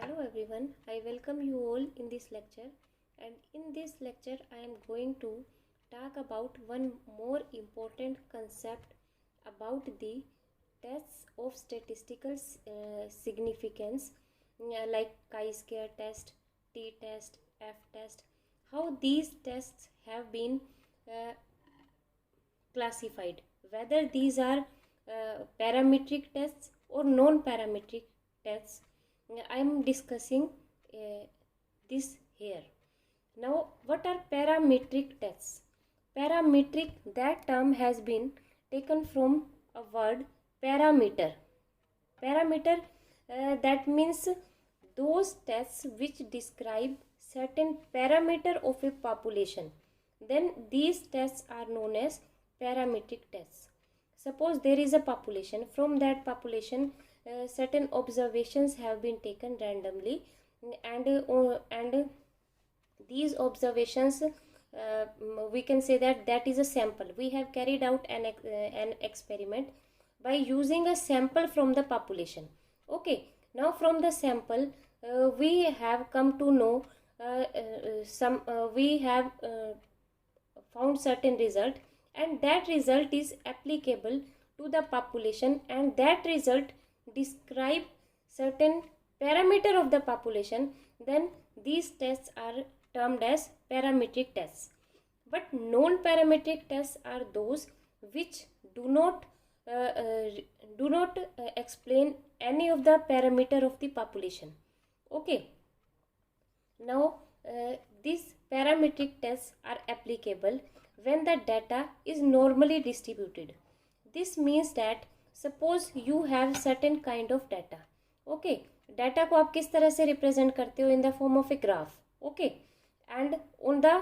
Hello everyone, I welcome you all in this lecture, and in this lecture I am going to talk about one more important concept about the tests of statistical significance, like chi-square test, t-test, f-test, how these tests have been uh, classified, whether these are parametric tests or non-parametric tests. I am discussing this here. Now, what are parametric tests? Parametric, that term has been taken from a word parameter. Parameter, that means those tests which describe certain parameter of a population. Then these tests are known as parametric tests. Suppose there is a population. From that population, certain observations have been taken randomly, and these observations, we can say that is a sample. We have carried out an experiment by using a sample from the population. Okay, now from the sample, we have come to know we have found certain result, and that result is applicable to the population, and that result describe certain parameter of the population. Then these tests are termed as parametric tests. But non-parametric tests are those which do not explain any of the parameter of the population. Okay, now these parametric tests are applicable when the data is normally distributed. This means that suppose you have certain kind of data. Okay, data को आप किस तरह से represent करते हो? In the form of a graph. Okay, and on the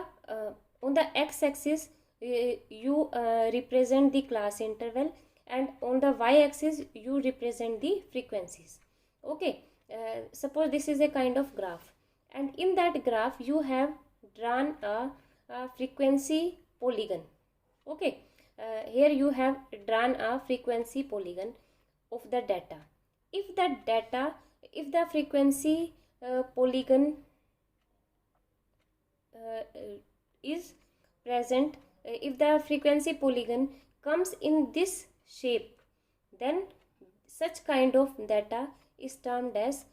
x-axis you represent the class interval, and on the y-axis you represent the frequencies. Okay, suppose this is a kind of graph, and in that graph you have drawn a frequency polygon. Okay, here you have drawn a frequency polygon of the data. If the frequency polygon is present, if the frequency polygon comes in this shape, then such kind of data is termed as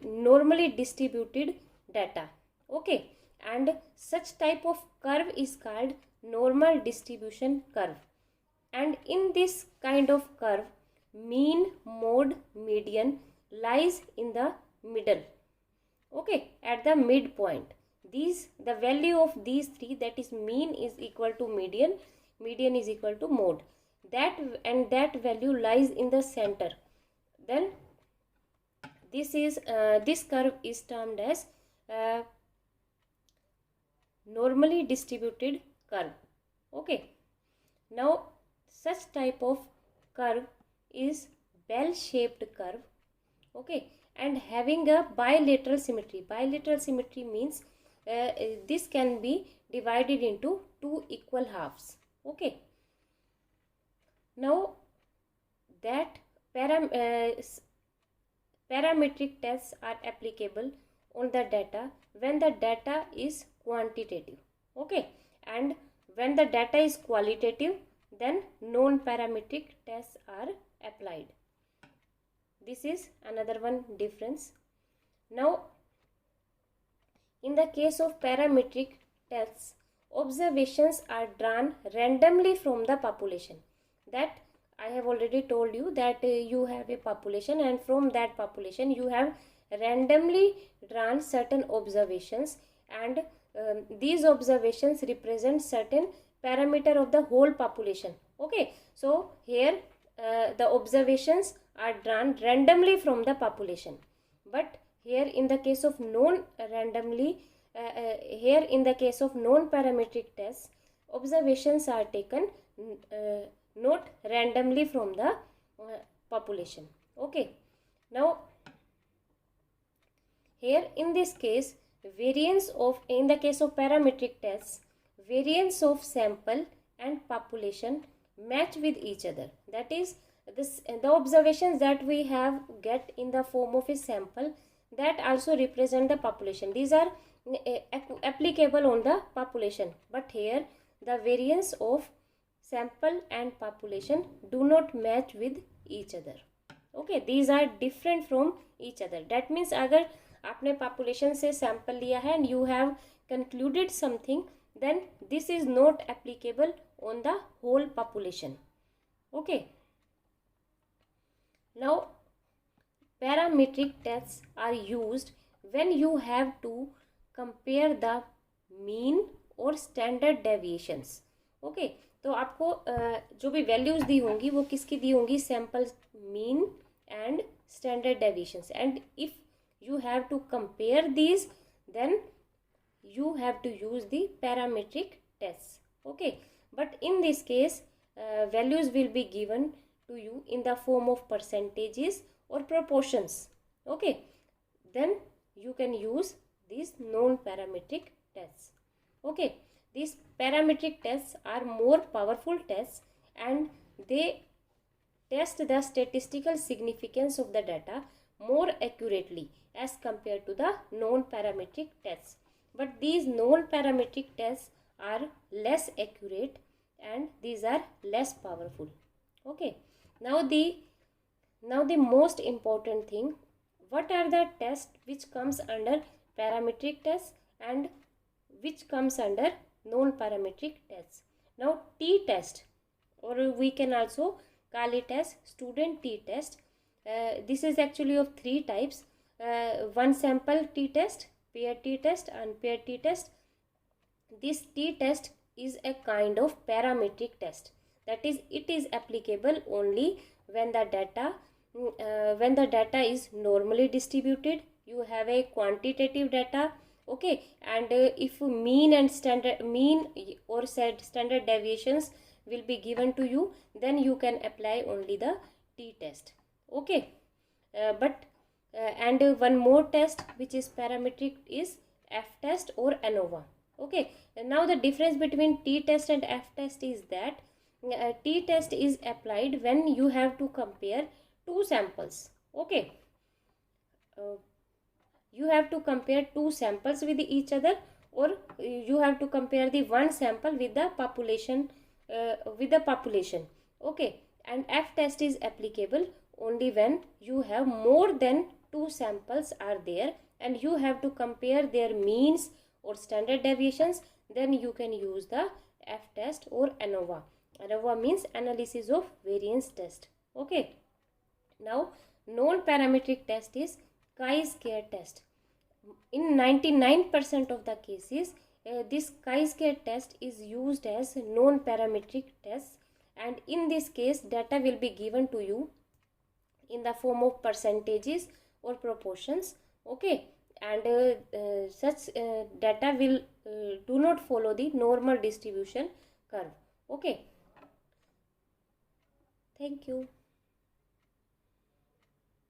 normally distributed data. Okay, and such type of curve is called normal distribution curve. And in this kind of curve, mean, mode, median lies in the middle. Okay, at the midpoint. The value of these three, that is mean is equal to median, median is equal to mode, that value lies in the center. Then this curve is termed as normally distributed curve. Okay, now such type of curve is bell shaped curve. Okay, and having a bilateral symmetry. Bilateral symmetry means this can be divided into two equal halves. Okay, now that parametric tests are applicable on the data when the data is quantitative. Okay, and when the data is qualitative, then non-parametric tests are applied. This is another one difference. Now, in the case of parametric tests, observations are drawn randomly from the population. That I have already told you that you have a population, and from that population you have randomly drawn certain observations, and these observations represent certain parameter of the whole population. Okay, so here the observations are drawn randomly from the population. But here in the case of non-parametric tests, observations are taken not randomly from the population. Okay, now here in this case, in the case of parametric tests, variance of sample and population match with each other. That is, the observations that we have get in the form of a sample, that also represent the population. These are applicable on the population, but here the variance of sample and population do not match with each other. Okay, these are different from each other. That means अगर आपने population से sample लिया है and you have concluded something, then this is not applicable on the whole population. Okay, now parametric tests are used when you have to compare the mean or standard deviations. Okay, तो आपको जो भी values दी होंगी वो किसकी दी होंगी, sample mean and standard deviations, and if you have to compare these then you have to use the parametric tests. Okay, but in this case values will be given to you in the form of percentages or proportions. Okay, then you can use these non-parametric tests. Okay, these parametric tests are more powerful tests and they test the statistical significance of the data more accurately as compared to the non-parametric tests. But these non-parametric tests are less accurate and these are less powerful. Okay, now the most important thing, what are the tests which comes under parametric tests and which comes under non-parametric tests. Now t-test, or we can also call it as student t-test. This is actually of three types, one sample t-test, pair t-test, unpaired t-test. This t-test is a kind of parametric test, that is it is applicable only when the data is normally distributed, you have a quantitative data. Okay, and if mean or standard deviations will be given to you, then you can apply only the t-test. Okay, and one more test which is parametric is f-test or ANOVA. Okay, and now the difference between t-test and f-test is that t-test is applied when you have to compare two samples. Okay, you have to compare two samples with each other, or you have to compare the one sample with the population. Okay, and f-test is applicable only when you have more than two samples are there and you have to compare their means or standard deviations, then you can use the f-test or ANOVA. ANOVA means analysis of variance test. Okay, now non-parametric test is chi-square test. In 99% of the cases this chi-square test is used as non-parametric test, and in this case data will be given to you in the form of percentages or proportions. Okay, and such data will do not follow the normal distribution curve. Okay, thank you.